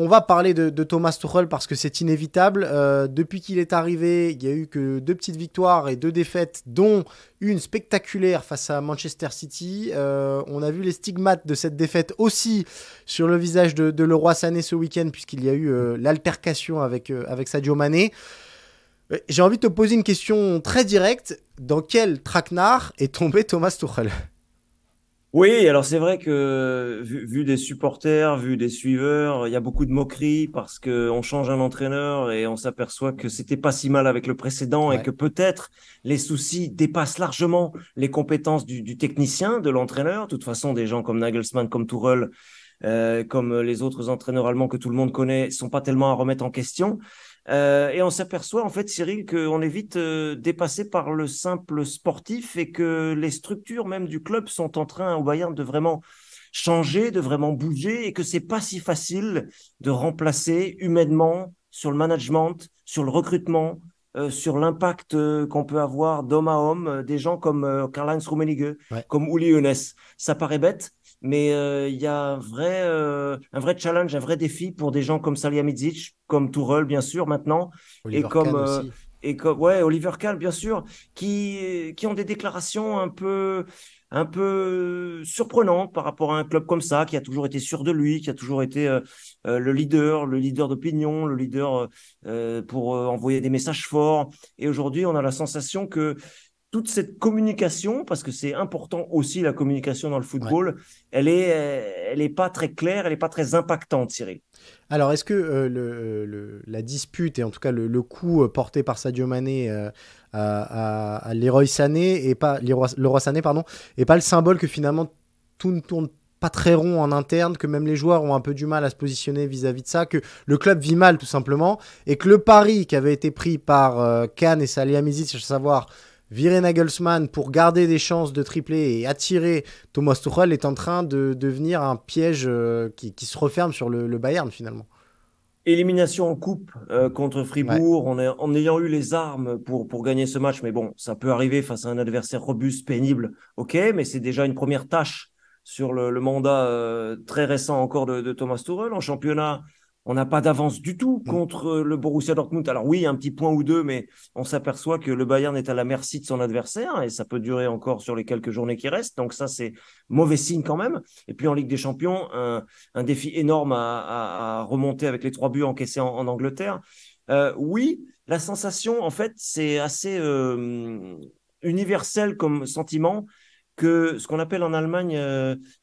On va parler de Thomas Tuchel parce que c'est inévitable. Depuis qu'il est arrivé, il n'y a eu que 2 petites victoires et 2 défaites, dont une spectaculaire face à Manchester City. On a vu les stigmates de cette défaite aussi sur le visage de Leroy Sané ce week-end, puisqu'il y a eu l'altercation avec Sadio Mané. J'ai envie de te poser une question très directe. Dans quel traquenard est tombé Thomas Tuchel? Oui, alors c'est vrai que vu des supporters, vu des suiveurs, il y a beaucoup de moqueries parce que on change un entraîneur et on s'aperçoit que c'était pas si mal avec le précédent et Ouais. que peut-être les soucis dépassent largement les compétences du technicien, de l'entraîneur. De toute façon, des gens comme Nagelsmann, comme Tuchel, comme les autres entraîneurs allemands que tout le monde connaît, sont pas tellement à remettre en question. Et on s'aperçoit en fait, Cyril, qu'on est vite dépassé par le simple sportif et que les structures même du club sont en train au Bayern de vraiment changer, de vraiment bouger et que c'est pas si facile de remplacer humainement sur le management, sur le recrutement, sur l'impact qu'on peut avoir d'homme à homme, des gens comme Karl-Heinz Rummenigge, Ouais. comme Uli Hoeneß. Ça paraît bête, mais il y a un vrai challenge, un vrai défi pour des gens comme Salihamidzic, comme Tourelle, bien sûr, maintenant, et Oliver comme, Kahn aussi. ouais, Oliver Kahn, bien sûr, qui ont des déclarations un peu surprenantes par rapport à un club comme ça, qui a toujours été sûr de lui, qui a toujours été le leader d'opinion, le leader pour envoyer des messages forts. Et aujourd'hui, on a la sensation que toute cette communication, parce que c'est important aussi la communication dans le Ouais. football, elle est pas très claire, elle est pas très impactante, Cyril. Alors, est-ce que la dispute et en tout cas le coup porté par Sadio Mané à Leroy Sané et pas Leroy Sané pardon, et pas le symbole que finalement tout ne tourne pas très rond en interne, que même les joueurs ont un peu du mal à se positionner vis-à-vis de ça, que le club vit mal tout simplement, et que le pari qui avait été pris par Kahn et Salihamidzic, à savoir virer Nagelsmann pour garder des chances de tripler et attirer Thomas Tuchel, est en train de devenir un piège qui se referme sur le Bayern finalement. Élimination en coupe contre Ouais. Fribourg, en ayant eu les armes pour gagner ce match, mais bon, ça peut arriver face à un adversaire robuste, pénible, ok, mais c'est déjà une première tâche sur le mandat très récent encore de Thomas Tuchel. En championnat, on n'a pas d'avance du tout Mm. contre le Borussia Dortmund. Alors oui, un petit point ou deux, mais on s'aperçoit que le Bayern est à la merci de son adversaire et ça peut durer encore sur les quelques journées qui restent. Donc ça, c'est mauvais signe quand même. Et puis en Ligue des Champions, un défi énorme à remonter avec les 3 buts encaissés en Angleterre. Oui, la sensation, en fait, c'est assez universel comme sentiment que ce qu'on appelle en Allemagne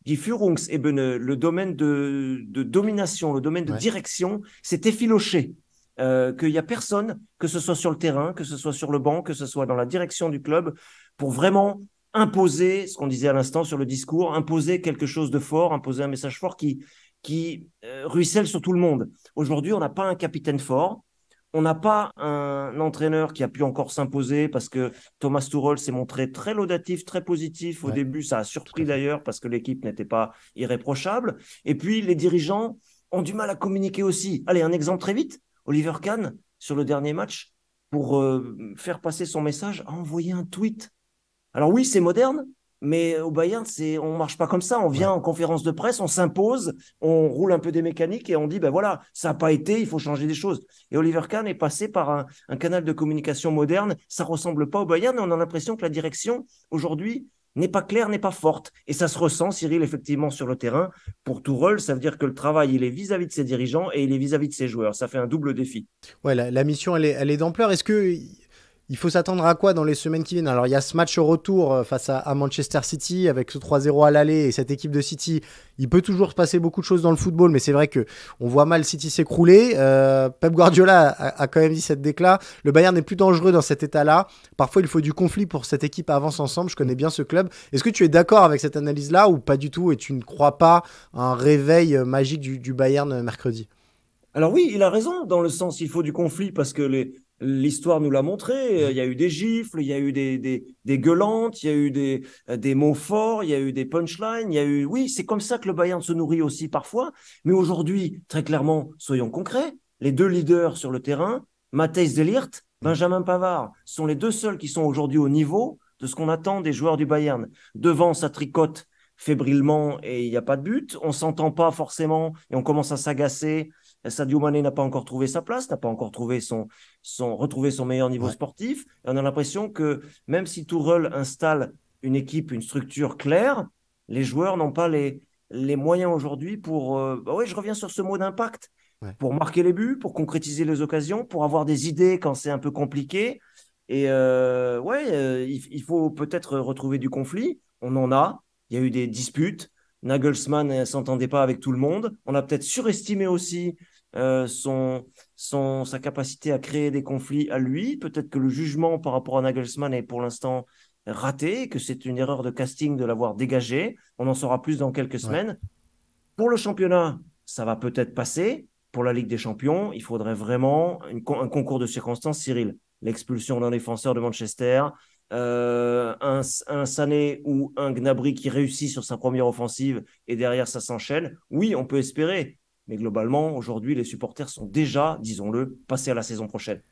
die Führungsebene, le domaine de domination, le domaine de Ouais. direction, s'est effiloché. Qu'il n'y a personne, que ce soit sur le terrain, que ce soit sur le banc, que ce soit dans la direction du club, pour vraiment imposer, ce qu'on disait à l'instant sur le discours, imposer quelque chose de fort, imposer un message fort qui ruisselle sur tout le monde. Aujourd'hui, on n'a pas un capitaine fort, on n'a pas un entraîneur qui a pu encore s'imposer parce que Thomas Tuchel s'est montré très laudatif, très positif. Au Ouais. début, ça a Tout à surpris fait. d'ailleurs parce que l'équipe n'était pas irréprochable. Et puis, les dirigeants ont du mal à communiquer aussi. Allez, un exemple très vite. Oliver Kahn, sur le dernier match, pour faire passer son message, a envoyé un tweet. Alors oui, c'est moderne, mais au Bayern, on marche pas comme ça. On vient Ouais. en conférence de presse, on s'impose, on roule un peu des mécaniques et on dit, ben voilà, ça n'a pas été, il faut changer des choses. Et Oliver Kahn est passé par un canal de communication moderne. Ça ressemble pas au Bayern, et on a l'impression que la direction aujourd'hui n'est pas claire, n'est pas forte. Et ça se ressent, Cyril, effectivement, sur le terrain. Pour Tourelle, ça veut dire que le travail, il est vis-à-vis de ses dirigeants et il est vis-à-vis de ses joueurs. Ça fait un double défi. Ouais, la mission, elle est d'ampleur. Est-ce que il faut s'attendre à quoi dans les semaines qui viennent? Alors, il y a ce match au retour face à Manchester City avec ce 3-0 à l'aller et cette équipe de City. Il peut toujours se passer beaucoup de choses dans le football, mais c'est vrai que on voit mal City s'écrouler. Pep Guardiola a quand même dit cette déclat. Le Bayern n'est plus dangereux dans cet état-là. Parfois, il faut du conflit pour que cette équipe avance ensemble. Je connais bien ce club. Est-ce que tu es d'accord avec cette analyse-là ou pas du tout et tu ne crois pas à un réveil magique du Bayern mercredi? Alors oui, il a raison, dans le sens il faut du conflit parce que l'histoire nous l'a montré. Il y a eu des gifles, il y a eu des gueulantes, il y a eu des mots forts, il y a eu des punchlines, il y a eu... Oui, c'est comme ça que le Bayern se nourrit aussi parfois. Mais aujourd'hui, très clairement, soyons concrets, les deux leaders sur le terrain, Matthijs de Ligt, Benjamin Pavard, sont les deux seuls qui sont aujourd'hui au niveau de ce qu'on attend des joueurs du Bayern. Devant, ça tricote fébrilement et il n'y a pas de but. On s'entend pas forcément et on commence à s'agacer Sadio Mané n'a pas encore trouvé sa place, n'a pas encore retrouvé son meilleur niveau Ouais, sportif. Et on a l'impression que même si Tourelle installe une équipe, une structure claire, les joueurs n'ont pas les moyens aujourd'hui pour. Bah ouais, je reviens sur ce mot d'impact. ouais, Pour marquer les buts, pour concrétiser les occasions, pour avoir des idées quand c'est un peu compliqué. Et ouais, il faut peut-être retrouver du conflit. On en a. Il y a eu des disputes. Nagelsmann ne s'entendait pas avec tout le monde. On a peut-être surestimé aussi sa capacité à créer des conflits à lui. Peut-être que le jugement par rapport à Nagelsmann est pour l'instant raté, que c'est une erreur de casting de l'avoir dégagé. On en saura plus dans quelques ouais, semaines. Pour le championnat, ça va peut-être passer. Pour la Ligue des Champions, il faudrait vraiment un concours de circonstances, Cyril. L'expulsion d'un défenseur de Manchester, un Sané ou un Gnabry qui réussit sur sa première offensive et derrière ça s'enchaîne. Oui, on peut espérer. Mais globalement, aujourd'hui, les supporters sont déjà, disons-le, passés à la saison prochaine.